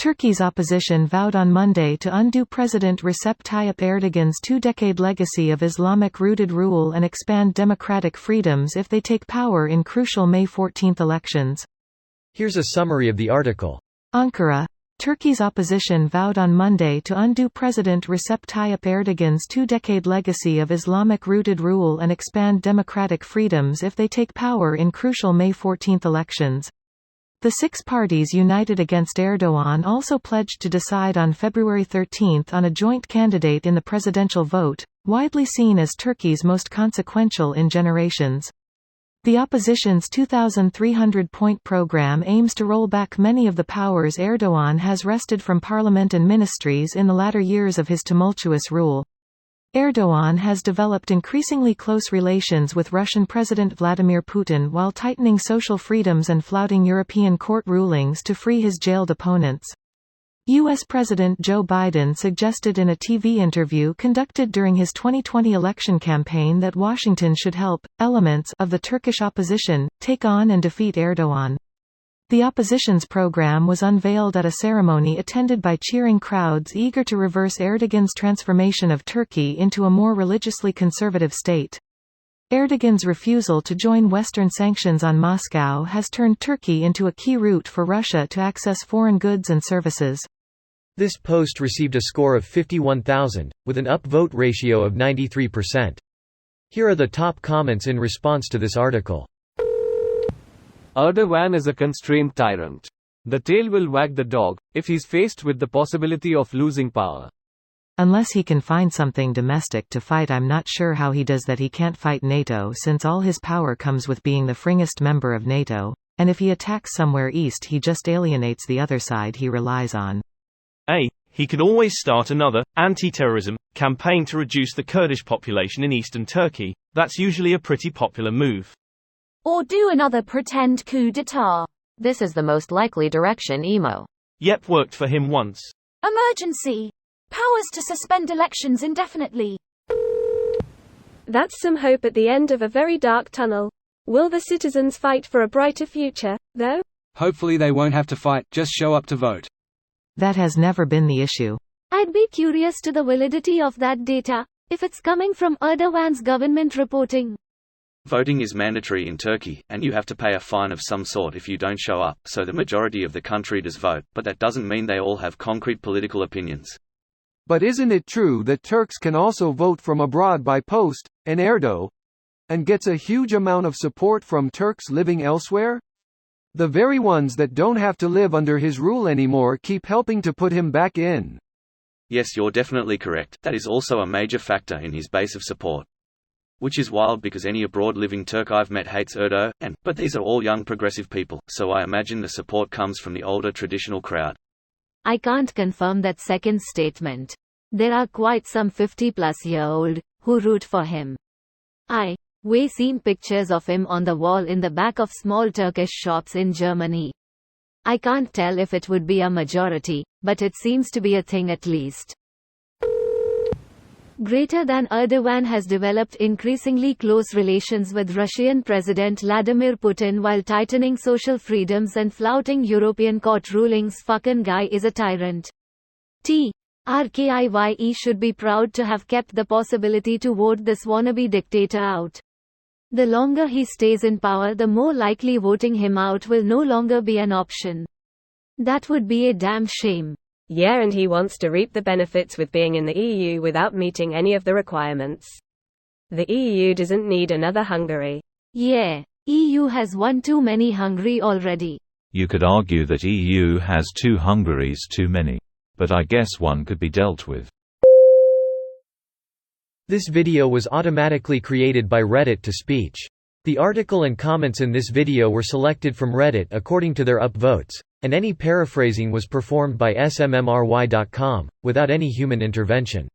Turkey's opposition vowed on Monday to undo President Recep Tayyip Erdogans' two-decade legacy of Islamic-rooted rule and expand democratic freedoms if they take power in crucial May 14 elections. Here's a summary of the article. Ankara. Turkey's opposition vowed on Monday to undo President Recep Tayyip Erdogans' two-decade legacy of Islamic-rooted rule and expand democratic freedoms if they take power in crucial May 14 elections. The six parties united against Erdogan also pledged to decide on February 13 on a joint candidate in the presidential vote, widely seen as Turkey's most consequential in generations. The opposition's 2,300-point program aims to roll back many of the powers Erdogan has wrested from parliament and ministries in the latter years of his tumultuous rule. Erdogan has developed increasingly close relations with Russian President Vladimir Putin while tightening social freedoms and flouting European court rulings to free his jailed opponents. U.S. President Joe Biden suggested in a TV interview conducted during his 2020 election campaign that Washington should help elements of the Turkish opposition take on and defeat Erdogan. The opposition's program was unveiled at a ceremony attended by cheering crowds eager to reverse Erdogan's transformation of Turkey into a more religiously conservative state. Erdogan's refusal to join Western sanctions on Moscow has turned Turkey into a key route for Russia to access foreign goods and services. This post received a score of 51,000, with an upvote ratio of 93%. Here are the top comments in response to this article. Erdogan is a constrained tyrant. The tail will wag the dog, if he's faced with the possibility of losing power. Unless he can find something domestic to fight, I'm not sure how he does that. He can't fight NATO since all his power comes with being the fringest member of NATO, and if he attacks somewhere east he just alienates the other side he relies on. He could always start another anti-terrorism campaign to reduce the Kurdish population in eastern Turkey. That's usually a pretty popular move. Or do another pretend coup d'etat. This is the most likely direction. Emo. Yep, worked for him once. Emergency. Powers to suspend elections indefinitely. That's some hope at the end of a very dark tunnel. Will the citizens fight for a brighter future, though? Hopefully they won't have to fight, just show up to vote. That has never been the issue. I'd be curious to the validity of that data, if it's coming from Erdogan's government reporting. Voting is mandatory in Turkey, and you have to pay a fine of some sort if you don't show up, so the majority of the country does vote, but that doesn't mean they all have concrete political opinions. But isn't it true that Turks can also vote from abroad by post, and Erdogan gets a huge amount of support from Turks living elsewhere? The very ones that don't have to live under his rule anymore keep helping to put him back in. Yes, you're definitely correct. That is also a major factor in his base of support. Which is wild because any abroad-living Turk I've met hates Erdogan, but these are all young progressive people, so I imagine the support comes from the older traditional crowd. I can't confirm that second statement. There are quite some 50-plus-year-old who root for him. We've seen pictures of him on the wall in the back of small Turkish shops in Germany. I can't tell if it would be a majority, but it seems to be a thing at least. Greater than Erdogan has developed increasingly close relations with Russian President Vladimir Putin while tightening social freedoms and flouting European court rulings. Fucking guy is a tyrant. RKIYE should be proud to have kept the possibility to vote this wannabe dictator out. The longer he stays in power, the more likely voting him out will no longer be an option. That would be a damn shame. Yeah, and he wants to reap the benefits with being in the EU without meeting any of the requirements. The EU doesn't need another Hungary. Yeah, EU has one too many Hungary already. You could argue that EU has two Hungaries too many. But I guess one could be dealt with. This video was automatically created by Reddit to speech. The article and comments in this video were selected from Reddit according to their upvotes, and any paraphrasing was performed by smmry.com, without any human intervention.